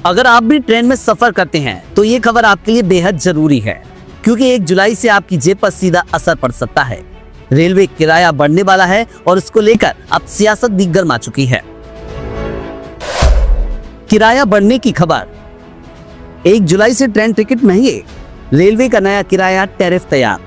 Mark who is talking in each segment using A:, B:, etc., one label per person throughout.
A: अगर आप भी ट्रेन में सफर करते हैं तो ये खबर आपके लिए बेहद जरूरी है, क्योंकि 1 जुलाई से आपकी जेब पर सीधा असर पड़ सकता है। रेलवे किराया बढ़ने वाला है और इसको लेकर अब सियासत भी गर्मा चुकी है। किराया बढ़ने की खबर। 1 जुलाई से ट्रेन टिकट महंगे, रेलवे का नया किराया टैरिफ तैयार।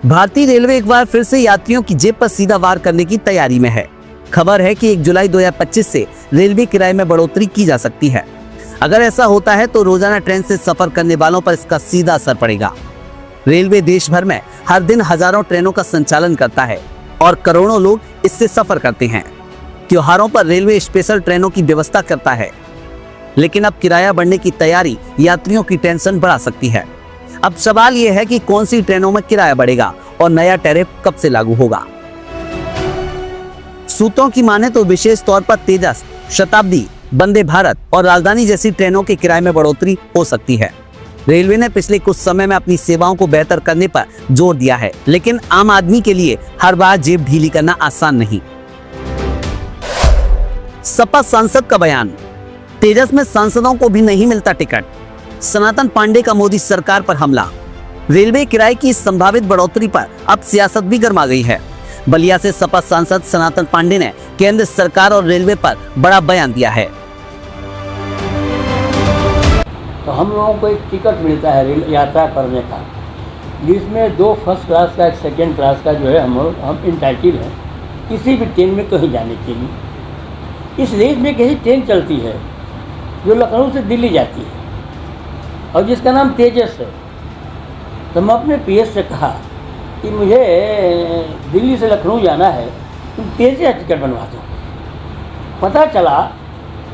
A: भारतीय रेलवे एक बार फिर से यात्रियों की जेब पर सीधा वार करने की तैयारी में है। खबर है कि 1 जुलाई 2025 से रेलवे किराए में बढ़ोतरी की जा सकती है। अगर ऐसा होता है तो रोजाना ट्रेन से सफर करने वालों पर इसका सीधा असर पड़ेगा। रेलवे देश भर में हर दिन हजारों ट्रेनों का संचालन करता है और करोड़ों लोग इससे सफर करते हैं। त्योहारों पर रेलवे स्पेशल ट्रेनों की व्यवस्था करता है, लेकिन अब किराया बढ़ने की तैयारी यात्रियों की टेंशन बढ़ा सकती है। अब सवाल यह है कि कौन सी ट्रेनों में किराया बढ़ेगा और नया टैरिफ कब से लागू होगा। सूत्रों की माने तो विशेष तौर पर तेजस, शताब्दी, वंदे भारत और राजधानी जैसी ट्रेनों के किराए में बढ़ोतरी हो सकती है। रेलवे ने पिछले कुछ समय में अपनी सेवाओं को बेहतर करने पर जोर दिया है, लेकिन आम आदमी के लिए हर बार जेब ढीली करना आसान नहीं। सपा सांसद का बयान। तेजस में सांसदों को भी नहीं मिलता टिकट, सनातन पांडे का मोदी सरकार पर हमला। रेलवे किराए की संभावित बढ़ोतरी पर अब सियासत भी गर्मा गई है। बलिया से सपा सांसद सनातन पांडे ने केंद्र सरकार और रेलवे पर बड़ा बयान दिया है।
B: तो हम लोगों को एक टिकट मिलता है रेल यात्रा करने का, जिसमें 2 फर्स्ट क्लास का, 1 सेकेंड क्लास का जो है हम इंटाइटल हैं किसी भी ट्रेन में कहीं जाने के लिए। इस देश में कहीं ट्रेन चलती है जो लखनऊ से दिल्ली जाती है और जिसका नाम तेजस है। तो मैं अपने पीएस से कहा कि मुझे दिल्ली से लखनऊ जाना है, तुम तेजस टिकट बनवा दो। पता चला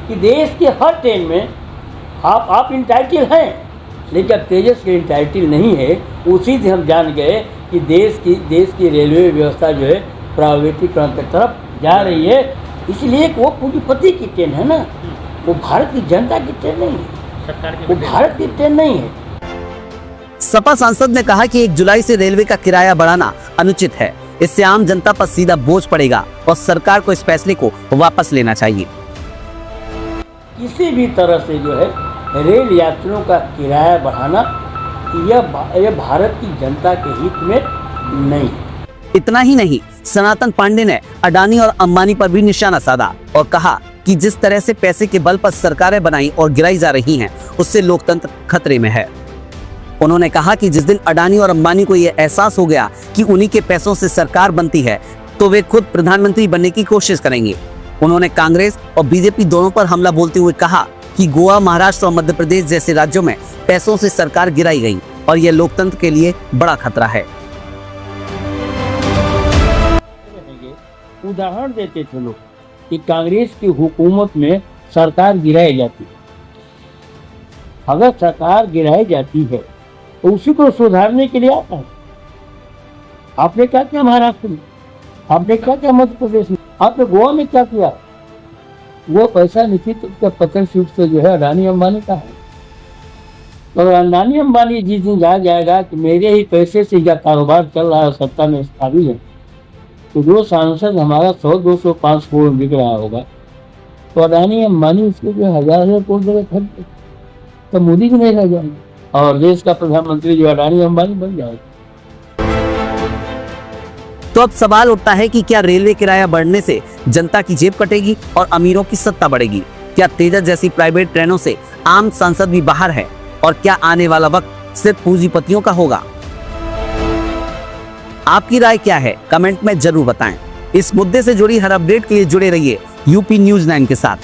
B: कि देश के हर ट्रेन में आप इंटाइटल हैं, लेकिन तेजस के इंटाइटल नहीं है। उसी से हम जान गए कि देश की रेलवे व्यवस्था जो है प्राइवेटीकरण की तरफ जा रही है। इसलिए वो पूंजीपति की ट्रेन है ना, वो भारत की जनता की ट्रेन नहीं है, वो भारत की ट्रेन नहीं है।
A: सपा सांसद ने कहा कि 1 जुलाई से रेलवे का किराया बढ़ाना अनुचित है। इससे आम जनता पर सीधा बोझ पड़ेगा और सरकार को इस फैसले को वापस लेना चाहिए।
B: किसी भी तरह से जो है रेल यात्रियों का किराया बढ़ाना यह भारत की जनता के हित में नहीं।
A: इतना ही नहीं, सनातन पांडे ने अडानी और अंबानी पर भी निशाना साधा और कहा कि जिस तरह से पैसे के बल पर सरकारें बनाई और गिराई जा रही हैं, उससे लोकतंत्र खतरे में है। उन्होंने कहा कि जिस दिन अडानी और अंबानी को यह एहसास हो गया कि उन्हीं के पैसों से सरकार बनती है, तो वे खुद प्रधानमंत्री बनने की कोशिश करेंगे। उन्होंने कांग्रेस और बीजेपी दोनों पर हमला बोलते हुए कहा कि गोवा, महाराष्ट्र और मध्य प्रदेश जैसे राज्यों में पैसों से सरकार गिराई गई और यह लोकतंत्र के लिए बड़ा खतरा है।
B: उदाहरण देते थे लोग कि कांग्रेस की हुकूमत में सरकार गिराई जाती है। अगर सरकार गिराई जाती है तो उसी को सुधारने के लिए आता है। आपने क्या किया महाराष्ट्र में, आपने क्या किया मध्य प्रदेश में, आपने गोवा में क्या किया? वो पैसा निश्चित उसका प्रत्यक्ष रूप से जो है अडानी अंबानी का है। तो अडानी अंबानी जिस दिन कहा जाएगा कि मेरे ही पैसे से यह कारोबार चल रहा है, सत्ता में स्थापित है, तो जो सांसद हमारा 100, 200, 500 करोड़ बिक रहा होगा, तो अडानी अंबानी उसको जो 1000 करोड़ जगह खर्च, तो मोदी भी नहीं रह जाएंगे और देश का प्रधानमंत्री जो अडानी अंबानी बन जाएगा।
A: तो अब सवाल उठता है कि क्या रेलवे किराया बढ़ने से जनता की जेब कटेगी और अमीरों की सत्ता बढ़ेगी? क्या तेजस जैसी प्राइवेट ट्रेनों से आम सांसद भी बाहर है? और क्या आने वाला वक्त सिर्फ पूंजीपतियों का होगा? आपकी राय क्या है? कमेंट में जरूर बताएं। इस मुद्दे से जुड़ी हर अपडेट के लिए जुड़े रहिए यूपी न्यूज़ 9 के साथ।